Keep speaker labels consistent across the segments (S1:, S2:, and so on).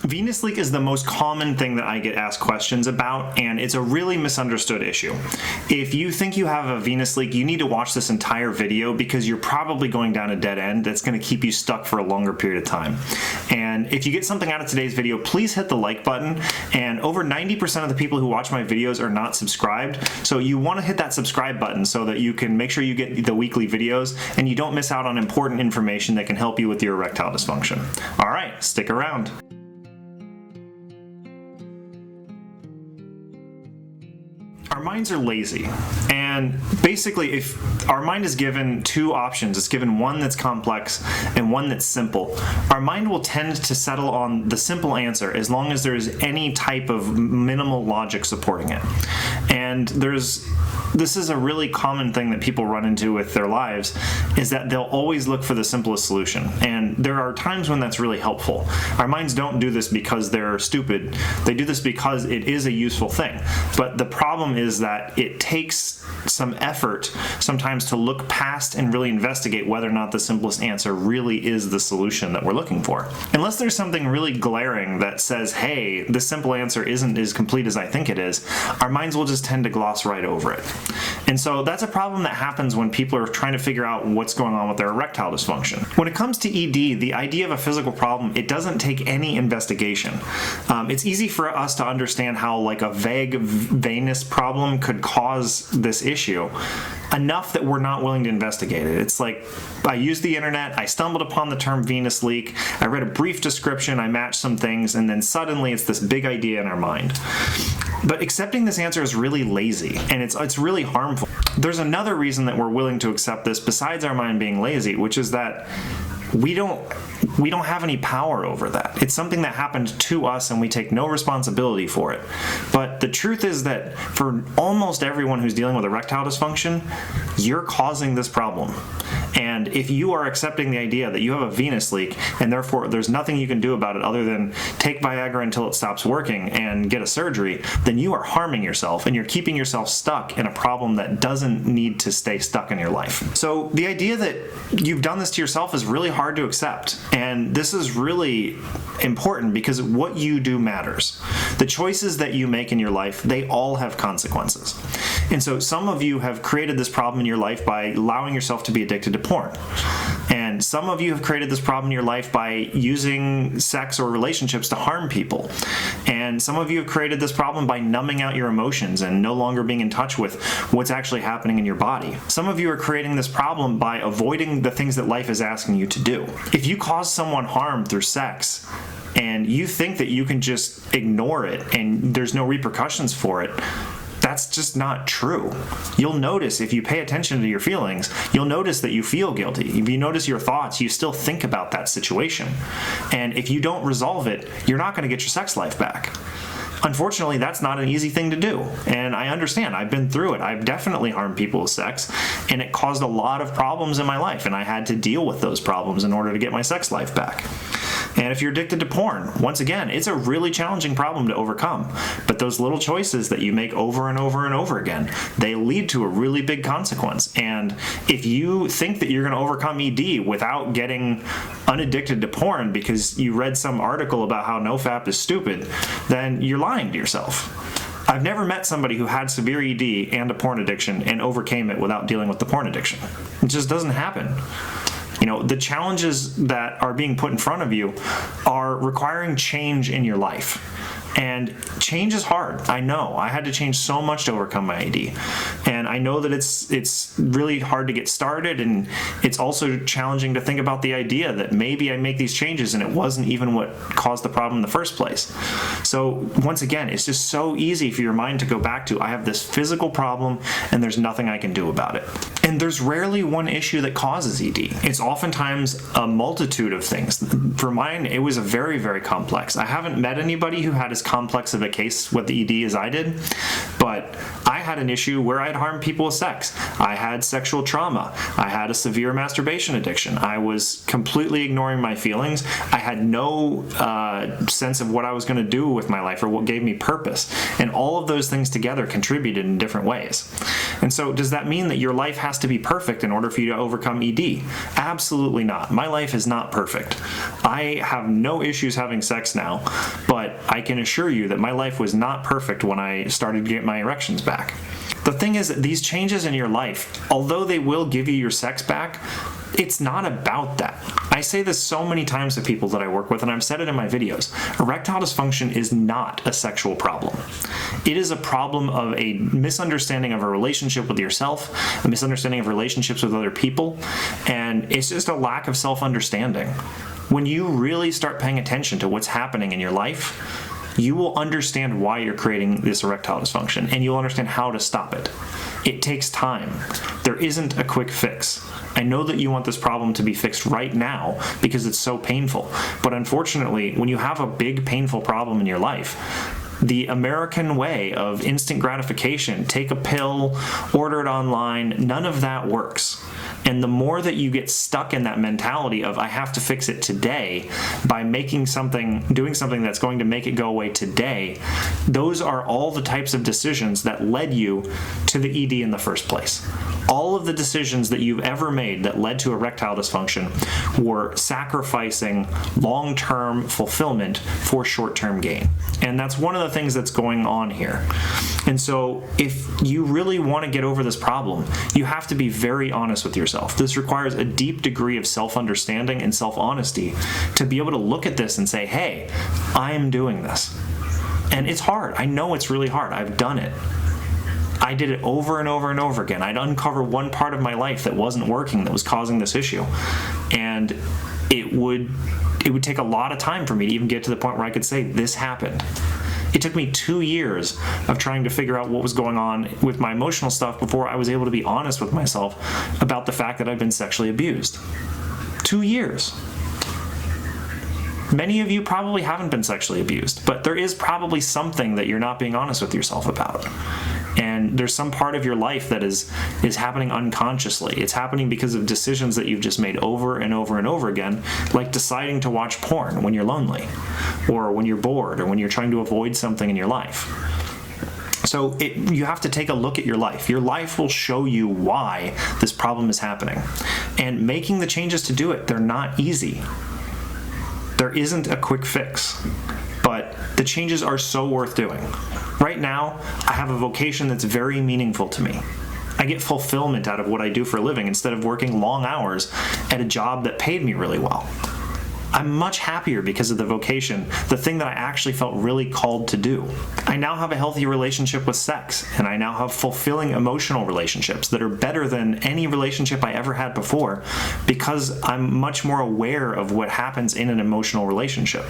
S1: Venous leak is the most common thing that I get asked questions about, and it's a really misunderstood issue. If you think you have a venous leak, you need to watch this entire video because you're probably going down a dead end that's going to keep you stuck for a longer period of time. And if you get something out of today's video, please hit the like button. And over 90% of the people who watch my videos are not subscribed, so you want to hit that subscribe button so that you can make sure you get the weekly videos and you don't miss out on important information that can help you with your erectile dysfunction. All right, stick around. Our minds are lazy, and basically if our mind is given two options, it's given one that's complex and one that's simple, our mind will tend to settle on the simple answer as long as there's any type of minimal logic supporting it. And this is a really common thing that people run into with their lives, is that they'll always look for the simplest solution. And there are times when that's really helpful. Our minds don't do this because they're stupid. They do this because it is a useful thing. But the problem is that it takes some effort sometimes to look past and really investigate whether or not the simplest answer really is the solution that we're looking for. Unless there's something really glaring that says, hey, the simple answer isn't as complete as I think it is, our minds will just tend to gloss right over it. And so that's a problem that happens when people are trying to figure out what's going on with their erectile dysfunction. When it comes to ED, the idea of a physical problem, it doesn't take any investigation. It's easy for us to understand how like a vague venous problem could cause this issue, enough that we're not willing to investigate it. It's like, I used the internet, I stumbled upon the term venous leak, I read a brief description, I matched some things, and then suddenly it's this big idea in our mind. But accepting this answer is really lazy, and it's really harmful. There's another reason that we're willing to accept this besides our mind being lazy, which is that we don't have any power over that. It's something that happened to us and we take no responsibility for it. But the truth is that for almost everyone who's dealing with erectile dysfunction, you're causing this problem. And if you are accepting the idea that you have a venous leak and therefore there's nothing you can do about it other than take Viagra until it stops working and get a surgery, then you are harming yourself and you're keeping yourself stuck in a problem that doesn't need to stay stuck in your life. So the idea that you've done this to yourself is really hard to accept. And this is really important because what you do matters. The choices that you make in your life, they all have consequences. And so some of you have created this problem in your life by allowing yourself to be addicted to porn. And some of you have created this problem in your life by using sex or relationships to harm people. And some of you have created this problem by numbing out your emotions and no longer being in touch with what's actually happening in your body. Some of you are creating this problem by avoiding the things that life is asking you to do. If you cause someone harm through sex, and you think that you can just ignore it and there's no repercussions for it, that's just not true. You'll notice if you pay attention to your feelings, you'll notice that you feel guilty. If you notice your thoughts, you still think about that situation. And if you don't resolve it, you're not going to get your sex life back. Unfortunately, that's not an easy thing to do. And I understand. I've been through it. I've definitely harmed people with sex, and it caused a lot of problems in my life, and I had to deal with those problems in order to get my sex life back. And if you're addicted to porn, once again, it's a really challenging problem to overcome. But those little choices that you make over and over and over again, they lead to a really big consequence. And if you think that you're going to overcome ED without getting unaddicted to porn because you read some article about how NoFap is stupid, then you're lying to yourself. I've never met somebody who had severe ED and a porn addiction and overcame it without dealing with the porn addiction. It just doesn't happen. You know, the challenges that are being put in front of you are requiring change in your life. And change is hard. I know. I had to change so much to overcome my AD. And I know that it's really hard to get started, and it's also challenging to think about the idea that maybe I make these changes and it wasn't even what caused the problem in the first place. So once again, it's just so easy for your mind to go back to, I have this physical problem and there's nothing I can do about it. And there's rarely one issue that causes ED. It's oftentimes a multitude of things. For mine, it was very, very complex. I haven't met anybody who had a as complex of a case with the ED as I did, but I had an issue where I'd harmed people with sex. I had sexual trauma. I had a severe masturbation addiction. I was completely ignoring my feelings. I had no sense of what I was going to do with my life or what gave me purpose. And all of those things together contributed in different ways. And so does that mean that your life has to be perfect in order for you to overcome ED? Absolutely not. My life is not perfect. I have no issues having sex now, but I can assure you that my life was not perfect when I started to get my erections back. The thing is that these changes in your life, although they will give you your sex back, it's not about that. I say this so many times to people that I work with, and I've said it in my videos. Erectile dysfunction is not a sexual problem. It is a problem of a misunderstanding of a relationship with yourself, a misunderstanding of relationships with other people, and it's just a lack of self-understanding. When you really start paying attention to what's happening in your life, you will understand why you're creating this erectile dysfunction, and you'll understand how to stop it. It takes time. There isn't a quick fix. I know that you want this problem to be fixed right now because it's so painful, but unfortunately, when you have a big painful problem in your life, the American way of instant gratification, take a pill, order it online, none of that works. And the more that you get stuck in that mentality of I have to fix it today by doing something that's going to make it go away today, those are all the types of decisions that led you to the ED in the first place. All of the decisions that you've ever made that led to erectile dysfunction were sacrificing long-term fulfillment for short-term gain. And that's one of the things that's going on here. And so if you really want to get over this problem, you have to be very honest with yourself. This requires a deep degree of self-understanding and self-honesty to be able to look at this and say, hey, I am doing this. And it's hard. I know it's really hard. I've done it. I did it over and over and over again. I'd uncover one part of my life that wasn't working, that was causing this issue. And it would take a lot of time for me to even get to the point where I could say, this happened. It took me 2 years of trying to figure out what was going on with my emotional stuff before I was able to be honest with myself about the fact that I've been sexually abused. 2 years. Many of you probably haven't been sexually abused, but there is probably something that you're not being honest with yourself about. And there's some part of your life that is happening unconsciously. It's happening because of decisions that you've just made over and over and over again, like deciding to watch porn when you're lonely, or when you're bored, or when you're trying to avoid something in your life. So you have to take a look at your life. Your life will show you why this problem is happening. And making the changes to do it, they're not easy. There isn't a quick fix, but the changes are so worth doing. Right now, I have a vocation that's very meaningful to me. I get fulfillment out of what I do for a living instead of working long hours at a job that paid me really well. I'm much happier because of the vocation, the thing that I actually felt really called to do. I now have a healthy relationship with sex, and I now have fulfilling emotional relationships that are better than any relationship I ever had before because I'm much more aware of what happens in an emotional relationship.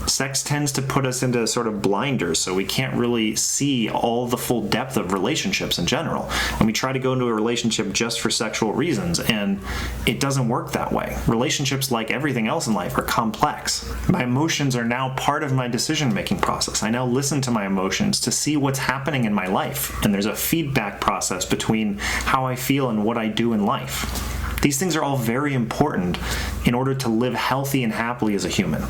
S1: Sex tends to put us into sort of blinders, so we can't really see all the full depth of relationships in general. And we try to go into a relationship just for sexual reasons, and it doesn't work that way. Relationships, like everything else in life, are complex. My emotions are now part of my decision-making process. I now listen to my emotions to see what's happening in my life, and there's a feedback process between how I feel and what I do in life. These things are all very important in order to live healthy and happily as a human.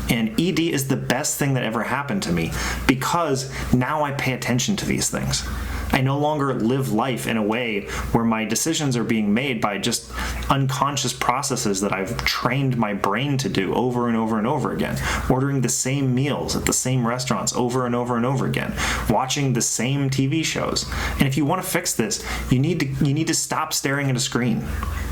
S1: And ED is the best thing that ever happened to me because now I pay attention to these things. I no longer live life in a way where my decisions are being made by just unconscious processes that I've trained my brain to do over and over and over again. Ordering the same meals at the same restaurants over and over and over again. Watching the same TV shows. And if you want to fix this, you need to stop staring at a screen.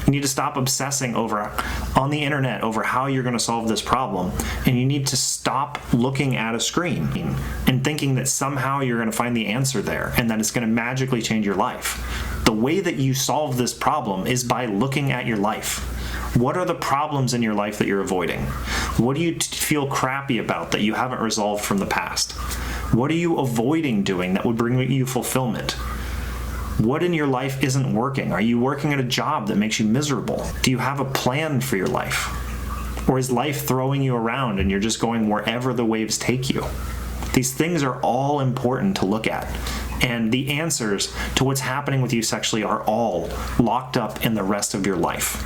S1: You need to stop obsessing on the internet over how you're going to solve this problem. And you need to stop looking at a screen and thinking that somehow you're going to find the answer there and that it's going to magically change your life. The way that you solve this problem is by looking at your life. What are the problems in your life that you're avoiding? What do you feel crappy about that you haven't resolved from the past? What are you avoiding doing that would bring you fulfillment? What in your life isn't working? Are you working at a job that makes you miserable? Do you have a plan for your life? Or is life throwing you around and you're just going wherever the waves take you? These things are all important to look at. And the answers to what's happening with you sexually are all locked up in the rest of your life.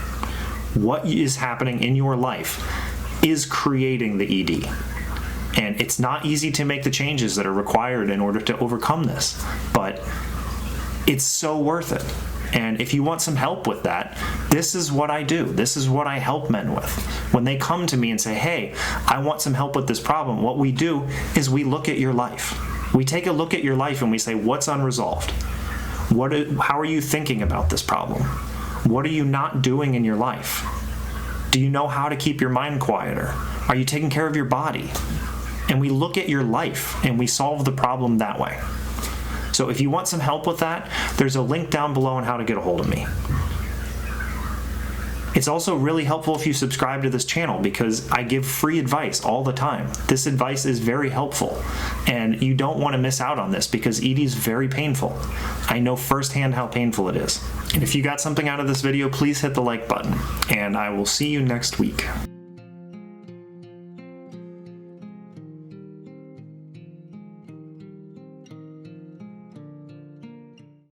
S1: What is happening in your life is creating the ED. And it's not easy to make the changes that are required in order to overcome this, but it's so worth it. And if you want some help with that, this is what I do. This is what I help men with. When they come to me and say, hey, I want some help with this problem, what we do is we look at your life. We take a look at your life and we say, what's unresolved? How are you thinking about this problem? What are you not doing in your life? Do you know how to keep your mind quieter? Are you taking care of your body? And we look at your life and we solve the problem that way. So if you want some help with that, there's a link down below on how to get a hold of me. It's also really helpful if you subscribe to this channel because I give free advice all the time. This advice is very helpful and you don't want to miss out on this because ED is very painful. I know firsthand how painful it is. And if you got something out of this video, please hit the like button and I will see you next week.